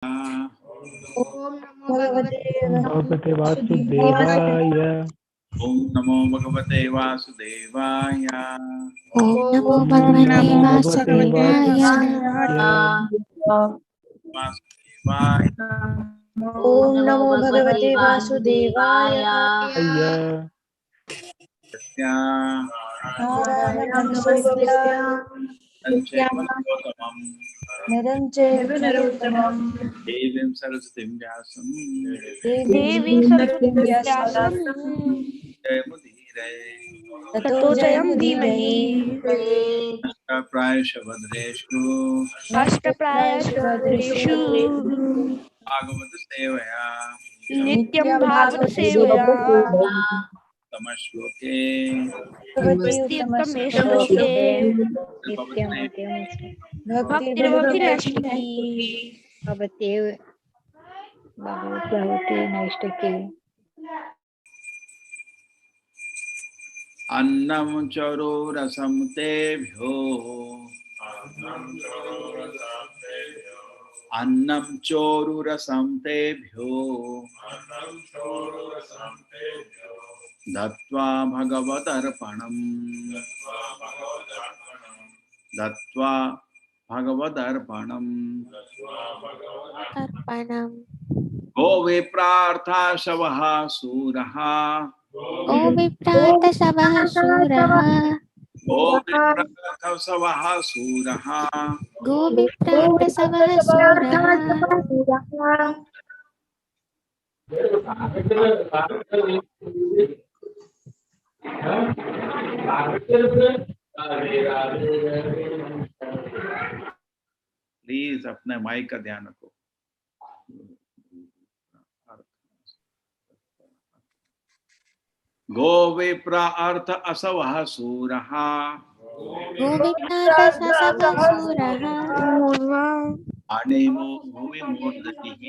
Om Namo Bhagavate वासुदेवाय Om Namo Bhagavate Vasudevaya. Om Namo Namo Bhagavate Vasudevaya. Om Namo Bhagavate Vasudevaya. Naranjayam Devim Saraswatim Vyasam Devi Saraswati Jayamudire Tato Jayam Dhimahi Ashtaprayasha Vadreshu Ashtapraya Shvadreshu Bhagavata Sevaya Nityam Bhagavata Sevaya Tamashloke Bhakti Uttame Shloke Bhakti Bhakti Nashtaki Bhagavate Naistaki Annam Charu Rasam Tebhyo Annam Choru Rasam Tebhyo Dattva Bhagavatarpanam Dattva Bhagavatarpanam Go Viprartha Shavaha Suraha O Viprata Sabah Suraha Go Viprartha Shavaha Suraha Go Viprata Sabah Suraha Please अपने mic का ध्यान रखो गो विप्र अर्थ असवः सूरः Go Viprata Sabah Suraha अनेमो भुवि मूर्धतिः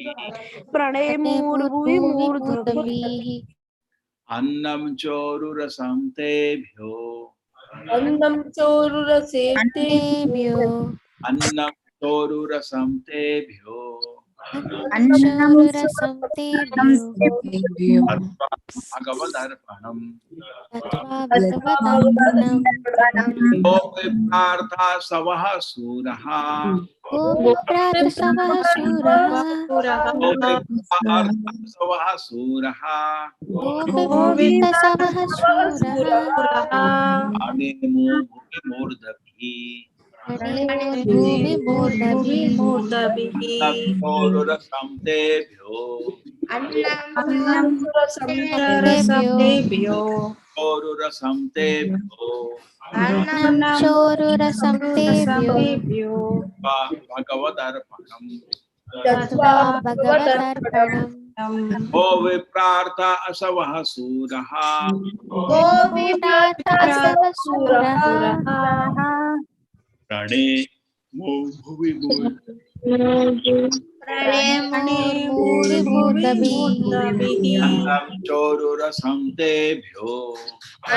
Pranayamur Bhuvi Murdhavi अन्नं चोरुरसं तेभ्यो Annam Chorurasete Devyo अन्नं चोरुरसं तेभ्यो Annamchorura Samtebhyo अथवा भगवदर्पणम् Tattva Bhagavatarpanam गो विप्रार्था सवः सूरः Go Viprata Sabah Suraha गो विप्रार्था सवः सूरः Go Viprata Sabah Suraha अनेमो भुवि मूर्धतिः Anemur Bhuvi Murdhavi अन्नचोरुरसं तेभ्यो Annam Tebhyo चोरुरसं तेभ्यो Annamchorura Samtebhyo भगवदर्पणम् Tattva Bhagavatarpanam ओ विप्रार्थ असवः सूरः Go Viprata Asava Suraha रणे मो भुवि Pranemur Bhuvi Murdhavi अन्नं चोरुरसं तेभ्यो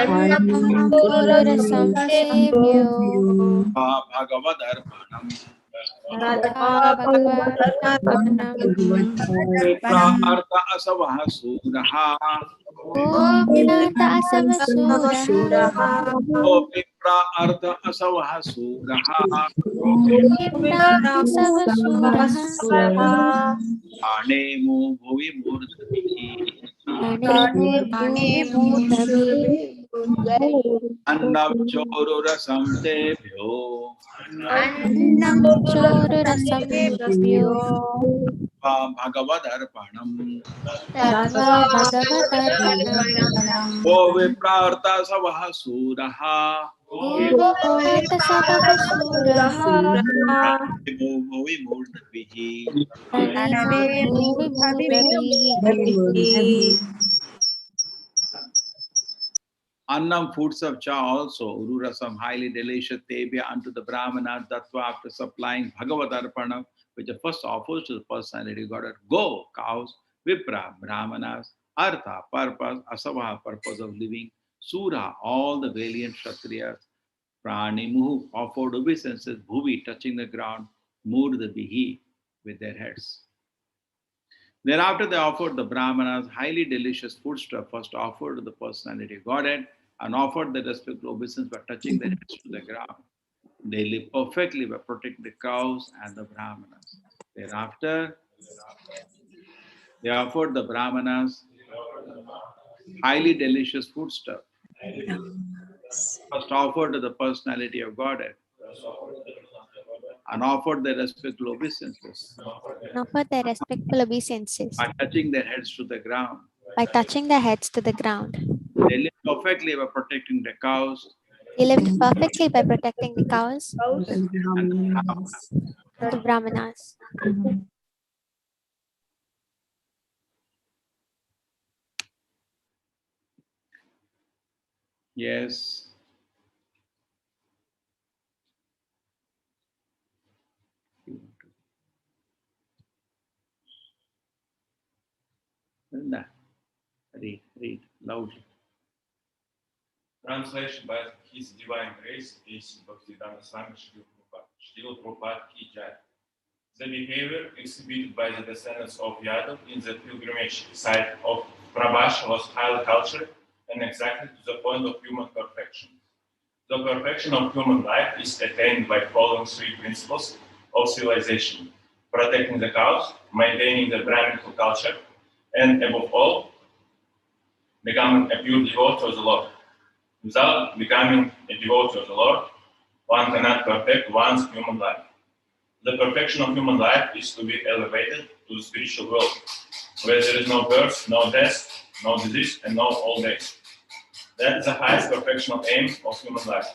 Annamchorura Samtebhyo भगवदर्पणम् Tattva Bhagavatarpanam विप्रार्थ असवः सूरः Go Viprata Asava Suraha ओ विप्रार्थ असवः सूरः Viprata Asava Suraha अनेमो भुवि मूर्धतिः Anemur Bhuvi Murdhavi अन्नं चोरुरसं तेभ्यो Annamchorura Samtebhyo भगवदर्पणम् Tattva Bhagavatarpanam ओ विप्रार्थ सवः सूरः Go Viprata Sabah Suraha अनेमो भुवि मूर्धतिः Anemur Bhuvi Murdhavi Annam, foods of cha also, ururasam, highly delicious, tebya unto the Brahmana, dattva, after supplying Bhagavatarpanam, which the first offers to the personality Godhead. Go, cows, vipra, Brahmanas, artha, purpose, asava, purpose of living, sura, all the valiant Kshatriyas, prani, muhu, offered obeisances, bhuvi, touching the ground, murdhabihi, with their heads. Thereafter, they offered the Brahmanas highly delicious foodstuff, first offered to the personality of Godhead, and offered the respectful obeisance by touching their heads to the ground. They live perfectly by protecting the cows and the Brahmanas. Thereafter, they offered the Brahmanas highly delicious foodstuff, first offered to the personality of Godhead, and offered their respectful obeisances and offer their respectful obeisances by touching their heads to the ground. by touching their heads to the ground. They live perfectly by protecting the cows They lived perfectly by protecting the cows and the Brahmanas. and the Brahmanas. Yes. Linda, read loudly. Translation by His Divine Grace is Bhaktivedanta Swami Srila Prabhupada Ki Jai. The behavior exhibited by the descendants of Yadav in the pilgrimage site of Prabhasha was highly cultured and exactly to the point of human perfection. The perfection of human life is attained by following three principles of civilization: protecting the cows, maintaining the Brahminical culture, and above all, becoming a pure devotee of the Lord. Without becoming a devotee of the Lord, one cannot perfect one's human life. The perfection of human life is to be elevated to the spiritual world, where there is no birth, no death, no disease, and no old age. That is the highest perfectional aim of human life.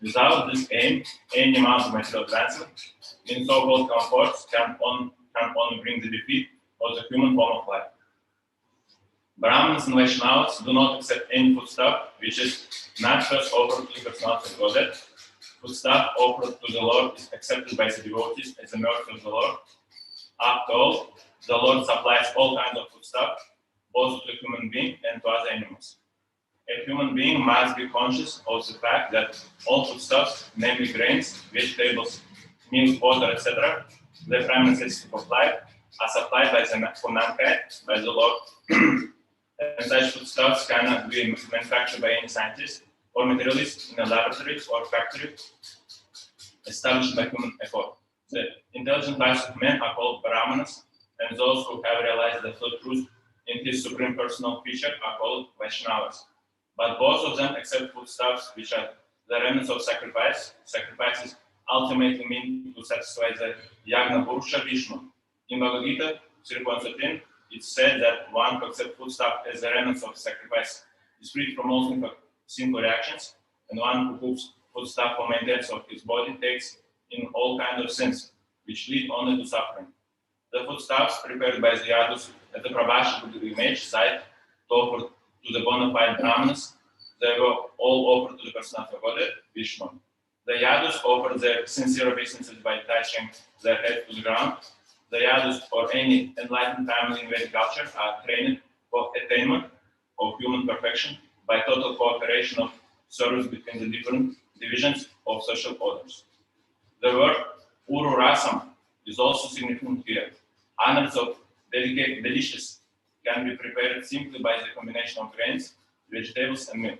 Without this aim, any amount of material advancement in so-called comforts can only bring the defeat of the human form of life. Brahmins and Vaishnavas do not accept any foodstuff which is not first offered to the personality of Godhead. Foodstuff offered to the Lord is accepted by the devotees as a mercy of the Lord. After all, the Lord supplies all kinds of foodstuff, both to the human being and to other animals. A human being must be conscious of the fact that all foodstuffs, namely grains, vegetables, milk, water, etc., the primary necessities of life, are supplied for mankind by the Lord. And such foodstuffs cannot be manufactured by any scientist or materialist in a laboratory or factory established by human effort. The intelligent class of men are called Brahmanas, and those who have realized the full truth in his supreme personal feature are called Vaishnavas. But both of them accept foodstuffs which are the remnants of sacrifice. Sacrifices ultimately mean to satisfy the Yagna Purusha Vishnu. In Bhagavad Gita 3.13, it's said that one who accepts foodstuff as the remnants of sacrifice is free from all sinful reactions, and one who cooks foodstuff for maintenance of his body takes in all kinds of sins, which lead only to suffering. The foodstuffs prepared by the Yadus at the Prabhasha pilgrimage site to offer to the bona fide Brahmanas, they were all offered to the personality of Godhead, Vishnu. The Yadus offered their sincere obeisances by touching their head to the ground. The Yadus or any enlightened family in Vedic culture are trained for attainment of human perfection by total cooperation of service between the different divisions of social orders. The word Uru Rasam is also significant here. Hundreds of delicate delicious can be prepared simply by the combination of grains, vegetables, and milk.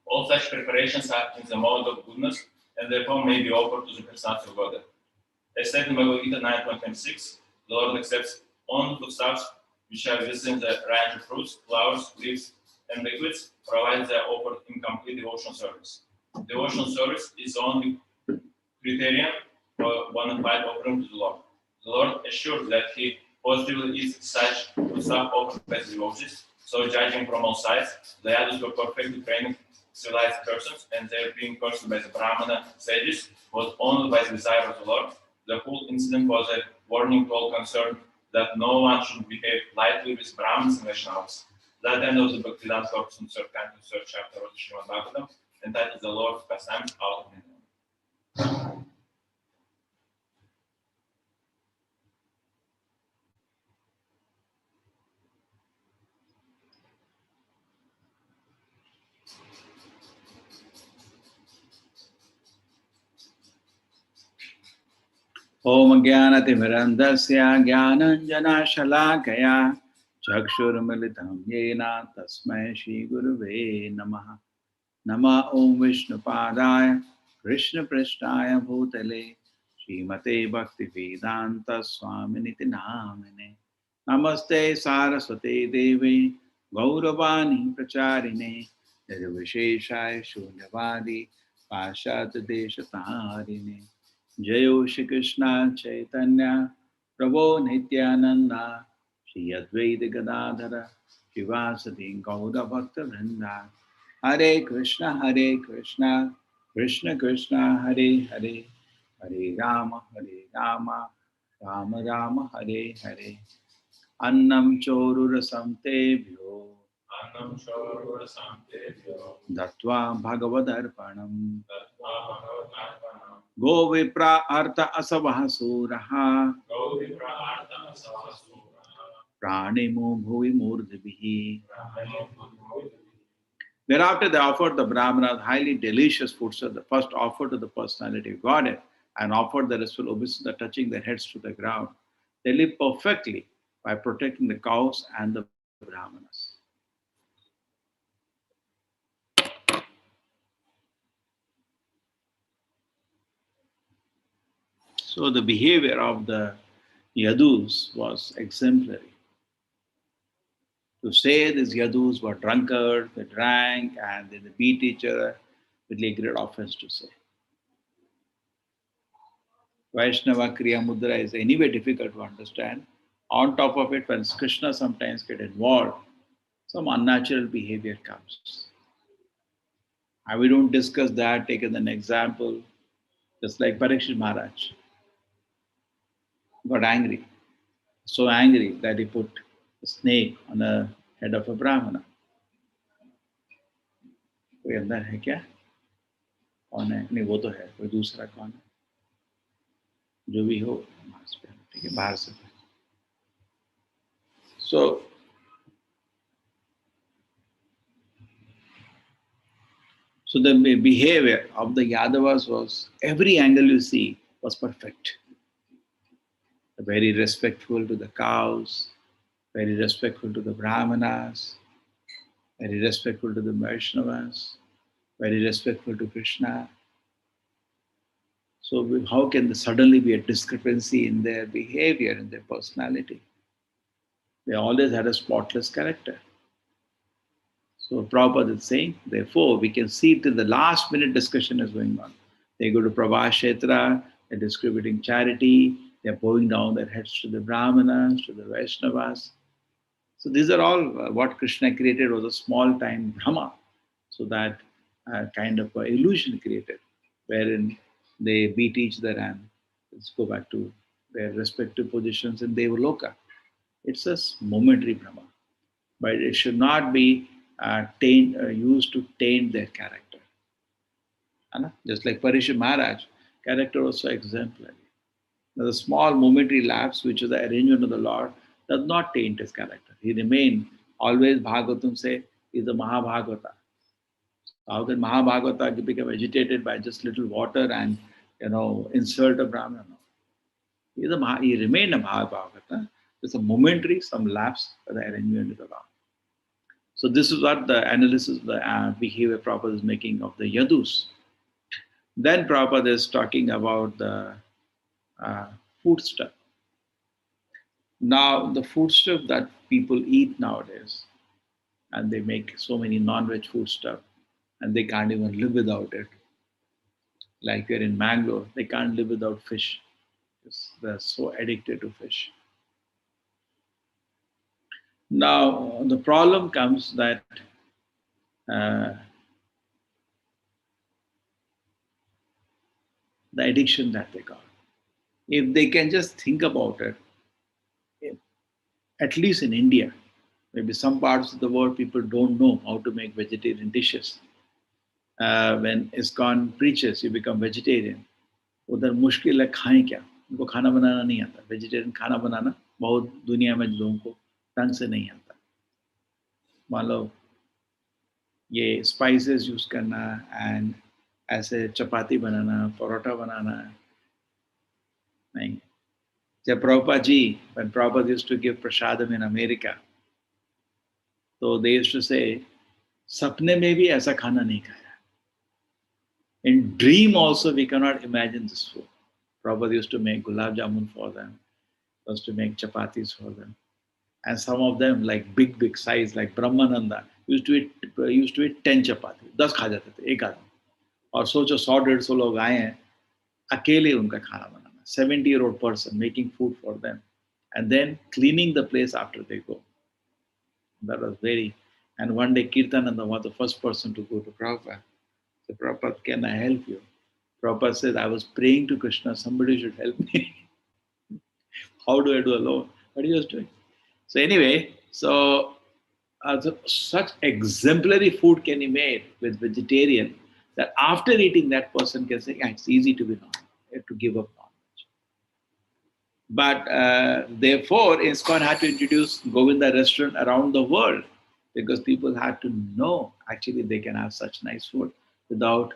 All such preparations are in the mode of goodness and therefore may be offered to the personality of Godhead. As said in Bhagavad Gita 9.26, the Lord accepts only foodstuffs which are within the range of fruits, flowers, leaves, and liquids, provided they are offered in complete devotional service. Devotional service is the only criterion for bona fide offering to the Lord. The Lord assured that He positively eats such foodstuff offered by the devotees, so judging from all sides, the Yadus were perfectly trained civilized persons, and their being cursed by the Brahmana sages was only by the desire of the Lord. The whole incident was a warning to all concerned that no one should behave lightly with Brahmins and Vaishnavas. That end of the Bhaktivedanta Corpus in the third canto, third chapter of the Srimad Bhagavatam, and that is the Lord's pastimes out of India. Om Jnanatimirandasya Jnananjanashalakaya Chakshurmilitam Yena Tasmai Shri Guruve Namaha. Nama Om Vishnu Padaya Krishna Prishtaya Bhutale Srimate Bhakti Vedanta Swaminiti Namine Namaste Saraswate Devi Gauravani Pracharine Nirvisheshaya Shunyavadi Pashat Deshatarine Jayo Shri Krishna Chaitanya Prabhu Nityananda Shri Advaita Gadadhara Shivasati Gaura Bhakta Vrinda Hare Krishna, Krishna Krishna, Hare Hare, Hare Rama, Rama Rama, Hare Hare. Annam chorurasam tebhyo, Annam Shorur Samtebhyo, Dattva Bhagavadarpanam, Tattva Bhagavatam, Go Vipra Artha Asavah Suraha, Gauri Prahartha Savasura, Pranimo Bhuvi Murdhibihi. Brahmani Bhutmudhi, Thereafter, they offered the Brahmanas highly delicious food, so the first offered to the personality of Godhead and offered the restful obeisance, touching their heads to the ground. They lived perfectly by protecting the cows and the Brahmanas. So the behavior of the Yadus was exemplary. To say these Yadus were drunkards, they drank and they beat each other, would be a great offense to say. Vaishnava Kriya Mudra is anyway difficult to understand. On top of it, when Krishna sometimes get involved, some unnatural behavior comes. And we don't discuss that, take as an example, just like Parikshit Maharaj got angry, so angry that he put a snake on the head of a Brahmana. कोई अंदर है क्या? कौन है? नहीं वो तो है, कोई दूसरा कौन है? जो भी हो, मास्क पहनो, ठीक है, बाहर से. So the behavior of the Yadavas was, every angle you see was perfect. Very respectful to the cows, very respectful to the Brahmanas, very respectful to the Vaishnavas, very respectful to Krishna. So how can there suddenly be a discrepancy in their behavior, in their personality? They always had a spotless character. So Prabhupada is saying, therefore, we can see till the last minute discussion is going on. They go to Prabhashetra, they're distributing charity, they're bowing down their heads to the Brahmanas, to the Vaishnavas. So these are all what Krishna created was a small time Brahma. So that kind of illusion created, wherein they beat each other and let's go back to their respective positions in Devaloka. It's a momentary Brahma, but it should not be used to taint their character. Just like Parishit Maharaj, character was so exemplary. Now, the small momentary lapse, which is the arrangement of the Lord, does not taint his character. He remained always, Bhagavatam say, is a Mahabhagavata. How can Mahabhagavata become agitated by just little water and insult a Brahmana? No. He remained a Mahabhagavata. It's a momentary, some lapse by the arrangement of the Lord. So this is what the analysis of the behavior Prabhupada is making of the Yadus. Then Prabhupada is talking about the food stuff. Now, the food stuff that people eat nowadays, and they make so many non-veg food stuff, and they can't even live without it. Like here in Mangalore, they can't live without fish. They're so addicted to fish. Now, the problem comes that the addiction that they got. If they can just think about it, at least in India, maybe some parts of the world people don't know how to make vegetarian dishes. When ISKCON preaches, you become vegetarian. उधर मुश्किल है खाएं क्या, उनको खाना बनाना नहीं आता. Vegetarian खाना बनाना बहुत दुनिया में लोगों को ढंग से नहीं आता. मान लो ये स्पाइसेस यूज करना एंड ऐसे चपाती बनाना, परोठा बनाना, नहीं. जब Prabhupada ji, when Prabhupada used to give prasadam in America, so they used to say, सपने में भी ऐसा खाना नहीं खाया. In dream also we cannot imagine this food. Prabhupada used to make gulab jamun for them, used to make chapatis for them. And some of them like big size, like Brahmananda, used to eat 10 chapati. 10 खा जाते थे, एक आदमी. और सोचो 100-150 लोग आए हैं, अकेले उनका खाना बनाना. 70-year-old person making food for them. And then cleaning the place after they go. That was very... And one day Kirtananda was the first person to go to Prabhupada. So Prabhupada, can I help you? Prabhupada said, I was praying to Krishna, somebody should help me. How do I do alone? What he was doing. So anyway, so such exemplary food can be made with vegetarian that after eating that person can say, yeah, it's easy to be non-veg, to give up non-veg. But therefore, ISKCON had to introduce Govinda restaurant around the world because people had to know actually they can have such nice food without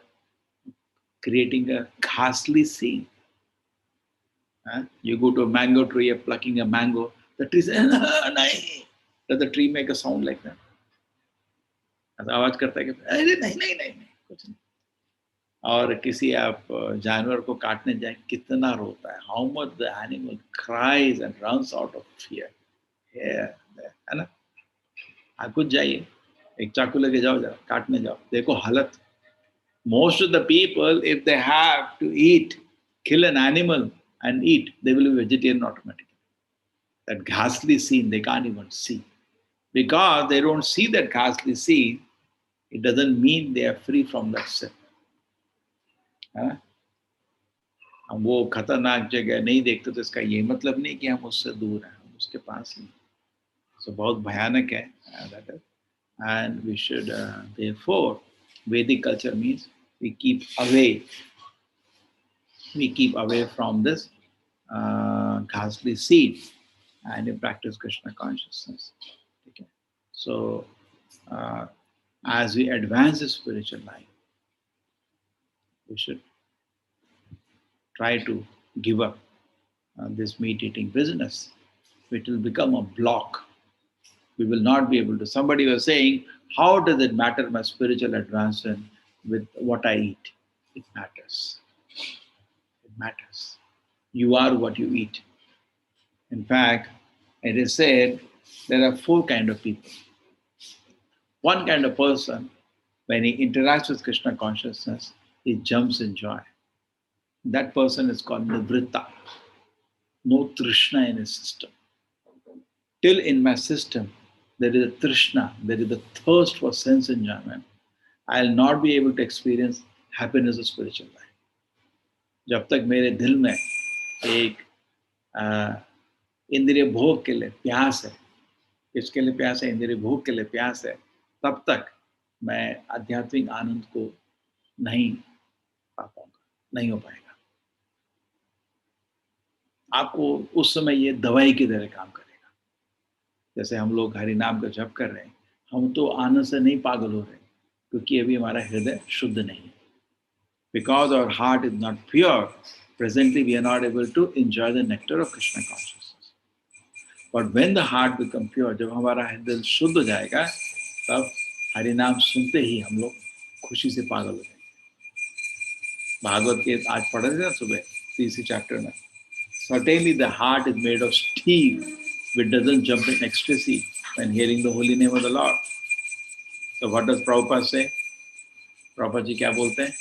creating a ghastly scene. You go to a mango tree, you're plucking a mango, the tree says, does the tree make a sound like that? आवाज करता है कि अरे नहीं कुछ नहीं. और किसी आप जानवर को काटने जाए कितना रोता है, how much the animal cries and runs out of fear. है ना? आप कुछ जाइए, एक चाकू लेके जाओ, जरा काटने जाओ, देखो हालत. Most of the people, if they have to eat, kill an animal and eat, they will be vegetarian automatically. That ghastly scene they can't even see. Because they don't see that ghastly scene, it doesn't mean they are free from that sin. हम वो खतरनाक जगह नहीं देखते तो इसका ये मतलब नहीं कि हम उससे दूर हैं, हम उसके पास ही. So बहुत भयानक है. And we should, therefore, Vedic culture means we keep away from this ghastly scene and we practice Krishna consciousness. Okay. So, as we advance the spiritual life, we should try to give up this meat-eating business. It will become a block. We will not be able to. Somebody was saying, how does it matter my spiritual advancement with what I eat? It matters. It matters. You are what you eat. In fact, it is said there are 4 kinds of people. One kind of person, when he interacts with Krishna consciousness, he jumps in joy. That person is called Nivritta. No Trishna in his system. Till in my system, there is a Trishna, there is a thirst for sense enjoyment. I will not be able to experience happiness of spiritual life. जब तक मेरे दिल में एक इंद्रिय भोग के लिए प्यास है, किसके लिए प्यास है? इंद्रिय भोग के लिए प्यास है, तब तक मैं आध्यात्मिक आनंद को नहीं पा पाऊंगा, नहीं हो पाएगा. आपको उस समय ये दवाई की तरह काम करेगा. जैसे हम लोग हरि नाम का जप कर रहे हैं, हम तो आनंद से नहीं पागल हो रहे क्योंकि अभी हमारा हृदय शुद्ध नहीं है. Because our heart is not pure, presently we are not able to enjoy the nectar of Krishna consciousness. But when the heart becomes pure, जब हमारा हृदय शुद्ध हो जाएगा, तब हरि नाम सुनते ही हम लोग खुशी से पागल हो जाएंगे. भागवत के आज पढ़ रहे थे ना सुबह 3 chapter में. Certainly the heart is made of steel, which doesn't jump in ecstasy when hearing the holy name of the Lord. So what does Prabhupada say? Prabhupada ji क्या बोलते हैं?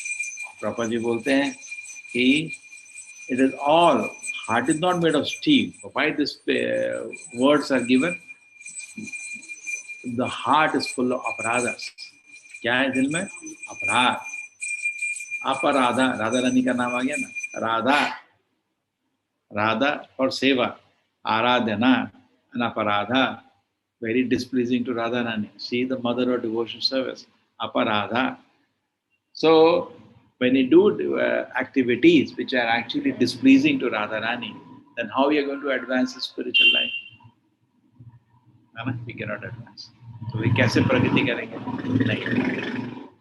Prabhupada ji बोलते हैं कि it is all, heart is not made of steel. Why these words are given? The heart is full of अपराधas. क्या है दिल में? अपराध. अपराधा, राधा रानी का नाम आ गया ना, राधा, राधा और सेवा, आराधना, and aparadha, very displeasing to Radha Rani. She is the mother of devotion service, aparadha. So when you do activities which are actually displeasing to Radha Rani, then how you are going to advance the spiritual life? We cannot advance. So we कैसे प्रगति करेंगे? नहीं.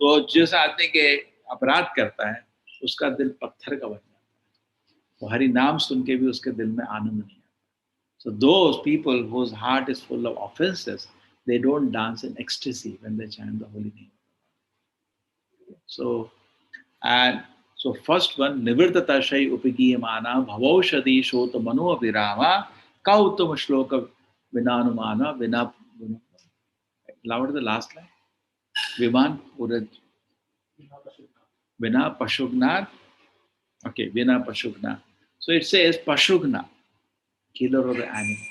तो जिस आदमी के अपराध करता है, उसका दिल पत्थर का बन जाता है. वो हरि नाम सुन के भी उसके दिल में आनंद नहीं आता. So those people whose heart is full of offenses, they don't dance in ecstasy when they chant the holy name. So, and so first one, Nivrittata Shai Upigiyamana Bhavaushadi Shota Mano Virama Kautam Shloka Vinanumana Vina. Louder the last line. Viman Uraj Vina Pashugna. Okay, Vina Pashugna. So it says Pashugna, killer of the animal.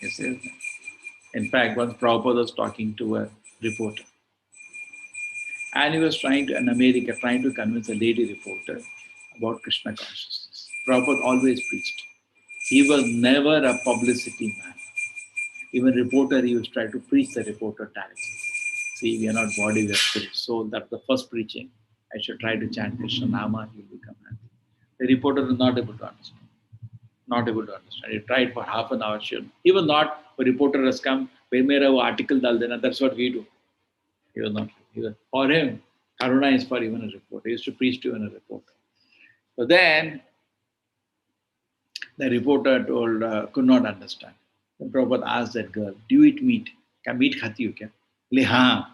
It says that. In fact, once Prabhupada was talking to a reporter, and he was in America, trying to convince a lady reporter about Krishna consciousness. Prabhupada always preached. He was never a publicity man. Even reporter, he was trying to preach the reporter directly. See, we are not body, we are spirit. So that's the first preaching. I should try to chant Krishna Nama, he will become happy. The reporter was not able to understand. Not able to understand. He tried for half an hour. He was not, a reporter has come, mera article dal dena, that's what we do. He was not. For him, Karuna is for even a reporter. He used to preach to even a reporter. So then, the reporter could not understand. The Prabhupada asked that girl, do you eat meat? Kya meat khati ho kya? Le haan.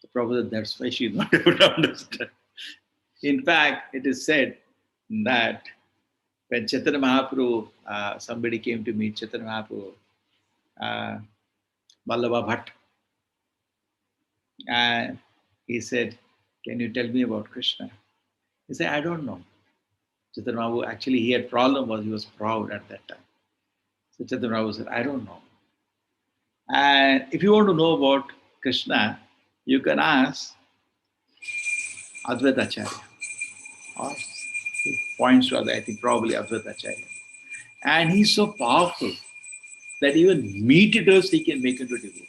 The Prabhupada, that's why she is not able to understand. In fact, it is said that when Chaitanya Mahaprabhu, somebody came to meet Chaitanya Mahaprabhu, Vallabha Bhatt, and he said, can you tell me about Krishna? He said, I don't know. Chaitanya Mahaprabhu, actually, he had problem was he was proud at that time. So Chaitanya Mahaprabhu said, I don't know. And if you want to know about Krishna, you can ask Advaita Acharya. Or he points to, I think, probably Advaita Acharya. And he's so powerful that even meat eaters he can make into devotees.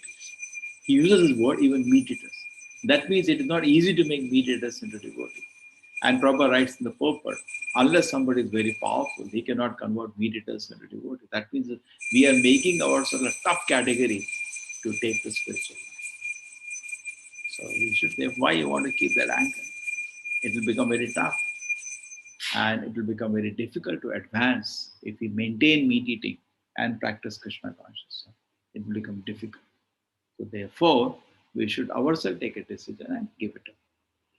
He uses this word, even meat eaters. That means it is not easy to make meat eaters into devotees. And Prabhupada writes in the purport, unless somebody is very powerful, he cannot convert meat eaters into devotees. That means that we are making ourselves a tough category to take the spiritual life. So we should say, why you want to keep that anchor? It will become very tough. And it will become very difficult to advance if we maintain meat eating and practice Krishna consciousness. It will become difficult. So therefore, we should ourselves take a decision and give it up.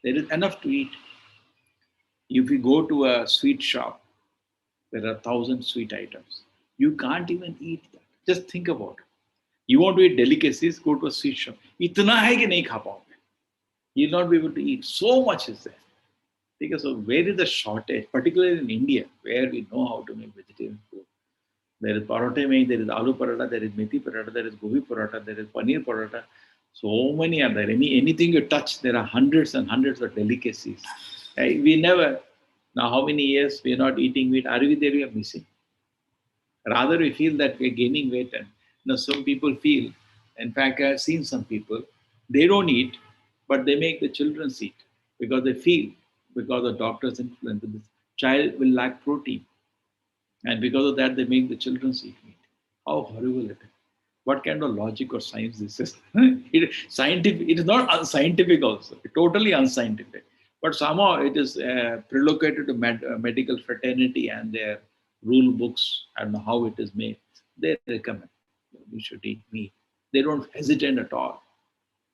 There is enough to eat. If you go to a sweet shop, there are 1,000 sweet items. You can't even eat that. Just think about it. You want to eat delicacies, go to a sweet shop. Itna hai ki nahi kha paoge. You'll not be able to eat. So much is there. Because so where is the shortage, particularly in India, where we know how to make vegetarian food. There is paratha made, there is aloo paratha, there is methi paratha, there is gobi paratha, there is paneer paratha. So many are there. Anything you touch, there are hundreds and hundreds of delicacies. We never, now how many years we are not eating meat, are we there, we are missing. Rather, we feel that we are gaining weight. And some people feel, in fact, I've seen some people, they don't eat, but they make the children eat because they feel, because the doctor's influence, this child will lack protein. And because of that, they make the children eat meat. How horrible it is. What kind of logic or science this is? Scientific, it is not unscientific also, totally unscientific. But somehow it is prelocated to medical fraternity and their rule books and how it is made. They recommend we should eat meat. They don't hesitate at all.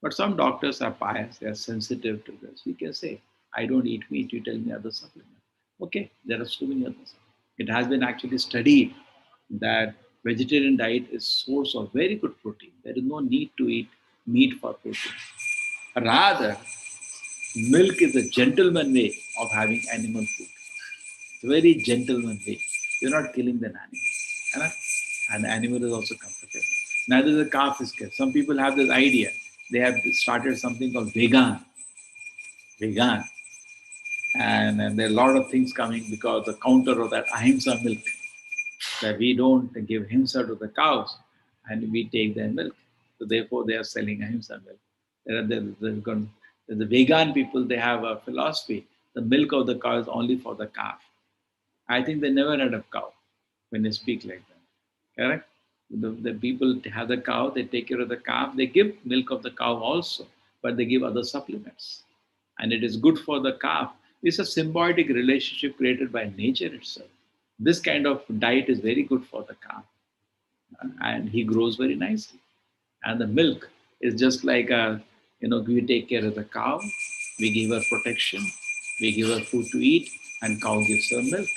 But some doctors are pious, they are sensitive to this. We can say, I don't eat meat, you tell me other supplements. Okay, there are so many others. It has been actually studied that vegetarian diet is source of very good protein. There is no need to eat meat for protein. Rather, milk is a gentleman way of having animal food. It's a very gentleman way. You're not killing the animal. And the animal is also comfortable. Neither the calf is killed. Some people have this idea. They have started something called vegan. Vegan. And there are a lot of things coming because the counter of that ahimsa milk, that we don't give himsa to the cows and we take their milk. So therefore they are selling ahimsa milk. The vegan people, they have a philosophy. The milk of the cow is only for the calf. I think they never had a cow when they speak like that. Correct? The people have the cow, they take care of the calf, they give milk of the cow also, but they give other supplements. And it is good for the calf. It's a symbiotic relationship created by nature itself. This kind of diet is very good for the cow, and he grows very nicely. And the milk is just like we take care of the cow, we give her protection, we give her food to eat, and cow gives her milk.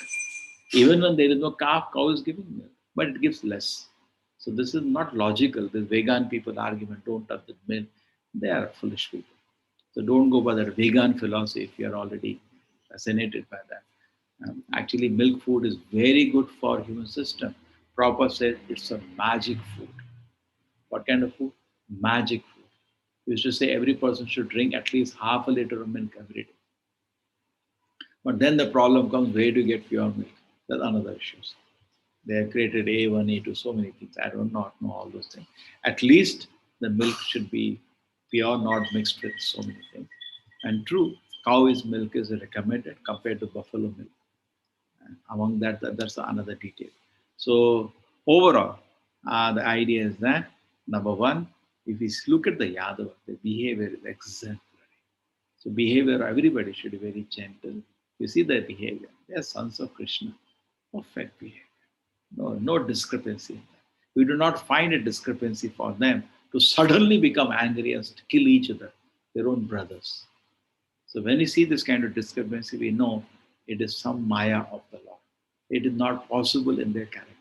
Even when there is no calf, cow is giving milk, but it gives less. So this is not logical. This vegan people argument, don't touch the milk. They are foolish people. So don't go by that vegan philosophy if you are already fascinated by that. Actually, milk food is very good for human system. Prabhupada said it's a magic food. What kind of food? Magic food. We used to say every person should drink at least half a liter of milk every day. But then the problem comes, where do you get pure milk? That's another issue. They have created A1, A2, so many things. I do not know all those things. At least the milk should be pure, not mixed with so many things. And true, cow's milk is recommended compared to buffalo milk. And among that's another detail. So overall, the idea is that number one, if we look at the Yadava, the behavior is exemplary. So behavior, everybody should be very gentle. You see their behavior. They are sons of Krishna. Perfect behavior. No discrepancy. We do not find a discrepancy for them to suddenly become angry and kill each other, their own brothers. So when we see this kind of discrepancy, we know it is some Maya of the Lord. It is not possible in their character.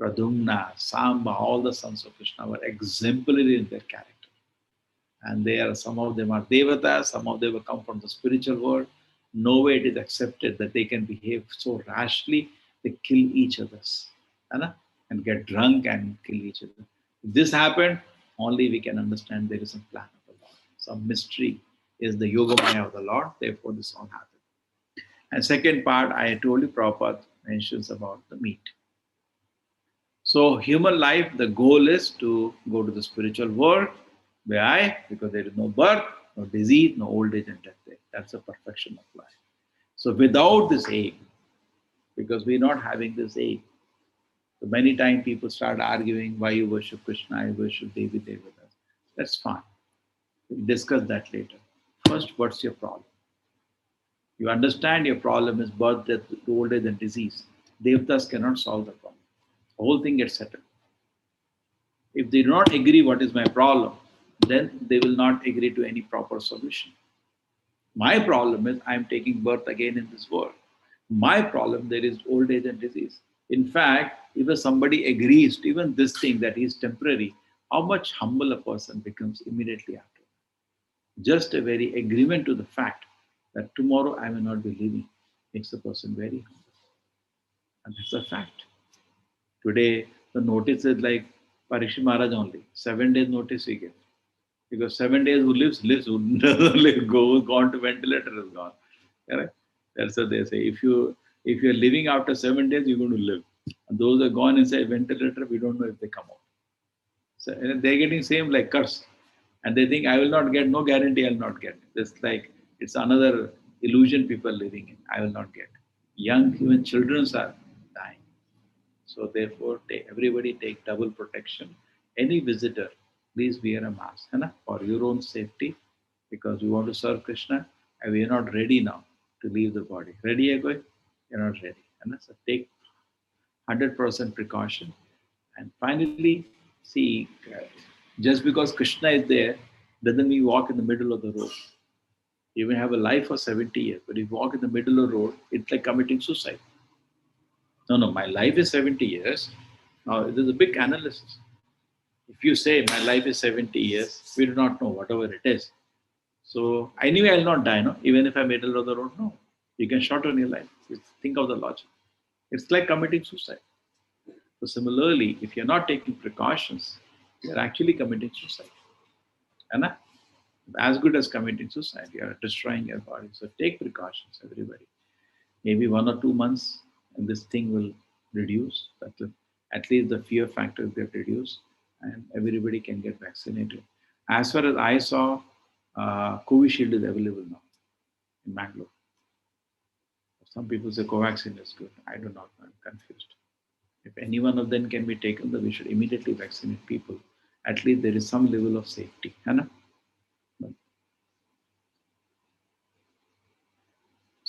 Pradumna, Samba, all the sons of Krishna were exemplary in their character. And some of them are devatas, some of them come from the spiritual world. No way it is accepted that they can behave so rashly, they kill each other and get drunk and kill each other. If this happened, only we can understand there is some plan of the Lord. Some mystery is the Yogamaya of the Lord, therefore this all happened. And second part, I told you, Prabhupada mentions about the meat. So human life, the goal is to go to the spiritual world. Why? Because there is no birth, no disease, no old age and death. That's the perfection of life. So without this aim, because we're not having this aim, so many times people start arguing why you worship Krishna, I worship Devi Devatas. That's fine. We'll discuss that later. First, what's your problem? You understand your problem is birth, death, old age and disease. Devatas cannot solve the problem. The whole thing gets settled. If they do not agree what is my problem, then they will not agree to any proper solution. My problem is I'm taking birth again in this world. My problem, there is old age and disease. In fact, if somebody agrees to even this thing that is temporary, how much humble a person becomes immediately after. Just a very agreement to the fact that tomorrow I may not be living makes the person very humble. And that's a fact. Today, the notice is like Parikshit Maharaj only. 7 days notice we get. Because 7 days who lives, who doesn't live, who's gone to ventilator is gone. Correct? That's what they say. If you're living after 7 days, you're going to live. And those who are gone inside ventilator, we don't know if they come out. So they're getting same like curse. And they think I will not get, no guarantee I'll not get. It's another illusion people are living in. I will not get. Young, even children are dying. So therefore, everybody take double protection. Any visitor, please wear a mask for your own safety, because we want to serve Krishna and we are not ready now to leave the body. Ready, Agoy? You're not ready. So take 100% precaution. And finally, see, just because Krishna is there, doesn't mean you walk in the middle of the road. You may have a life for 70 years, but if you walk in the middle of the road, it's like committing suicide. No, my life is 70 years. Now, there's a big analysis. If you say my life is 70 years, we do not know whatever it is. So anyway, I'll not die, no? Even if I'm middle of the road, no. You can shorten your life. Think of the logic. It's like committing suicide. So similarly, if you're not taking precautions, you're actually committing suicide. And as good as committing suicide, you're destroying your body. So take precautions, everybody. Maybe 1 or 2 months, and this thing will reduce. At least the fear factor will get reduced, and everybody can get vaccinated. As far as I saw, Covishield is available now in Mangalore. Some people say Covaxin is good. I do not know. I'm confused. If any one of them can be taken, then we should immediately vaccinate people. At least there is some level of safety.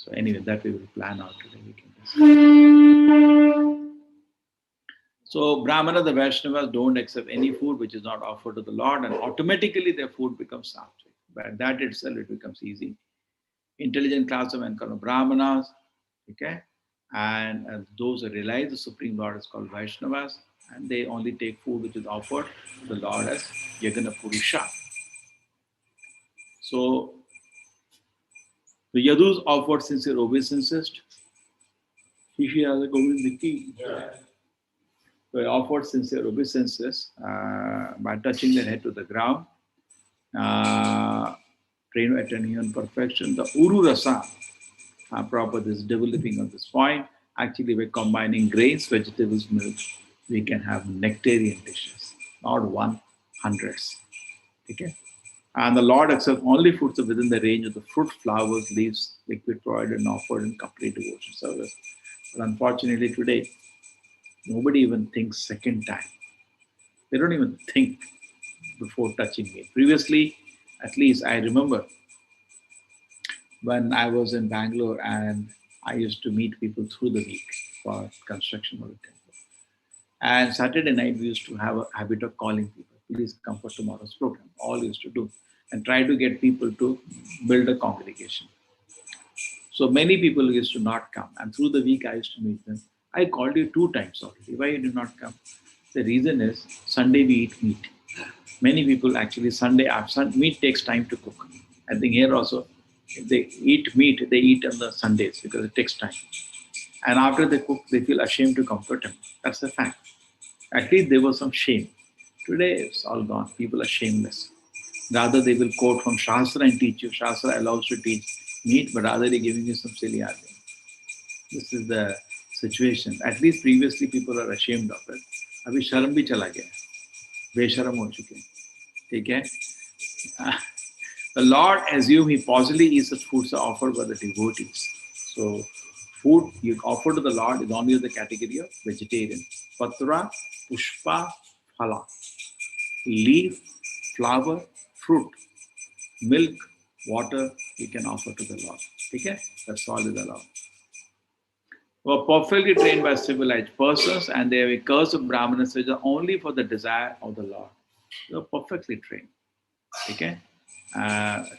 So anyway, that we will plan out today. We can discuss. So Brahmana, the Vaishnavas don't accept any food which is not offered to the Lord, and automatically their food becomes sattvic. By that itself, it becomes easy. Intelligent class of men called Brahmanas, okay? And those who realize the Supreme Lord is called Vaishnavas, and they only take food which is offered to the Lord as Yagana Purusha. So the Yadus offered sincere obeisances. Sri Radha Govinda Temple. So they offered sincere obeisances by touching their head to the ground. Train attaining on perfection. The Uru Rasa, proper this developing of this point. Actually, by combining grains, vegetables, milk, we can have nectarian dishes, not one, hundreds. Okay? And the Lord accepts only foods within the range of the fruit, flowers, leaves, liquid provided and offered in complete devotion service. But unfortunately, today, nobody even thinks second time. They don't even think before touching meat. Previously, at least I remember when I was in Bangalore and I used to meet people through the week for construction of the temple. And Saturday night, we used to have a habit of calling people, please come for tomorrow's program. All used to do. And try to get people to build a congregation. So many people used to not come. And through the week, I used to meet them. I called you 2 times already. Why you did not come? The reason is Sunday we eat meat. Many people actually Sunday, meat takes time to cook. I think here also, if they eat meat, they eat on the Sundays because it takes time. And after they cook, they feel ashamed to come to a temple. That's a fact. At least there was some shame. Today, it's all gone. People are shameless. Rather, they will quote from Shastra and teach you. Shastra allows you to teach meat, but rather they're giving you some silly argument. This is the situation. At least previously, people are ashamed of it. Abhi sharam bhi chala gaya. Besharam ho chuke. Okay? The Lord assume he possibly eats such foods are offered by the devotees. So, food you offer to the Lord is only of the category of vegetarian. Patra, pushpa, phala. Leaf, flower, fruit, milk, water, you can offer to the Lord. Okay? That's all is allowed. Were perfectly trained by civilized persons, and they have a curse of Brahmanas which are only for the desire of the Lord. They were perfectly trained. Okay?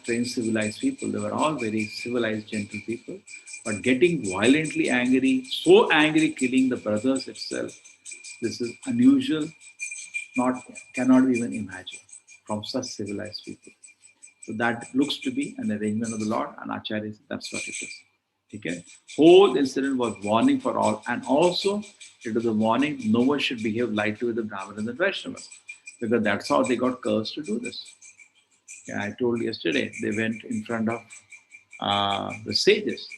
Trained civilized people. They were all very civilized, gentle people. But getting violently angry, so angry, killing the brothers itself, this is unusual, cannot even imagine from such civilized people. So that looks to be an arrangement of the Lord, and Acharya says that's what it is. Okay? Whole incident was warning for all, and also it was a warning no one should behave lightly with the Brahmanas and Vaishnavas, because that's how they got cursed to do this. Yeah, I told yesterday, they went in front of the sages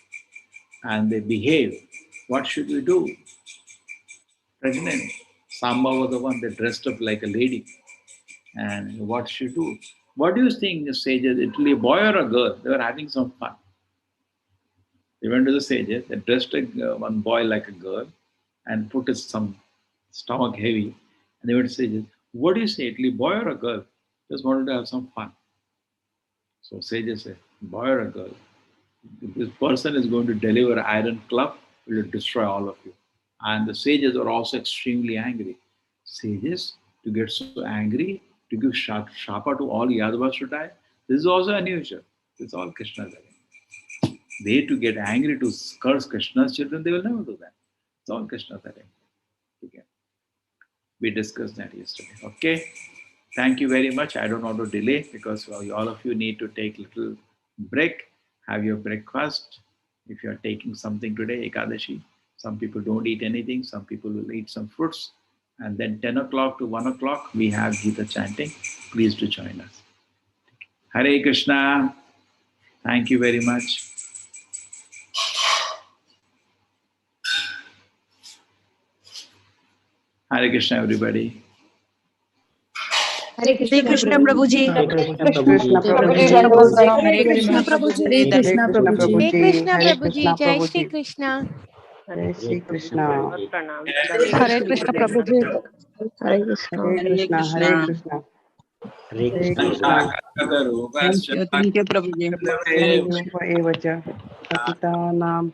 and they behaved. What should we do? Pregnant. Samba was the one that dressed up like a lady. And what should do? What do you think the sages, it will be a boy or a girl? They were having some fun. They went to the sages, they dressed one boy like a girl and put some stomach heavy. And they went to sages, what do you say? It will be a boy or a girl? Just wanted to have some fun. So sages say, boy or a girl? If this person is going to deliver an iron club, it will destroy all of you. And the sages are also extremely angry. Sages, to get so angry, to give shapa to all Yadavas to die, this is also unusual. It's all Krishna's arrangement. They to get angry to curse Krishna's children, they will never do that. It's all Krishna's arrangement. Okay. We discussed that yesterday. Okay. Thank you very much. I don't want to delay because all of you need to take a little break, have your breakfast. If you are taking something today, Ekadashi, some people don't eat anything, some people will eat some fruits. And then 10 o'clock to 1 o'clock, we have Gita chanting. Please do join us. Hare Krishna. Thank you very much. Hare Krishna, everybody. Hare Krishna Prabhuji. Hare Krishna Prabhuji. Hare Krishna Prabhuji. Hare Krishna Prabhuji. Hare Krishna Hare Prabhuji. Krishna Jai Shri Prabhuji. Krishna. Hare Shri Krishna. Hare Krishna Prabhuji. Hare Krishna. Hare Krishna. Hare Krishna. Thank you Prabhuji. Evacha. पतितानां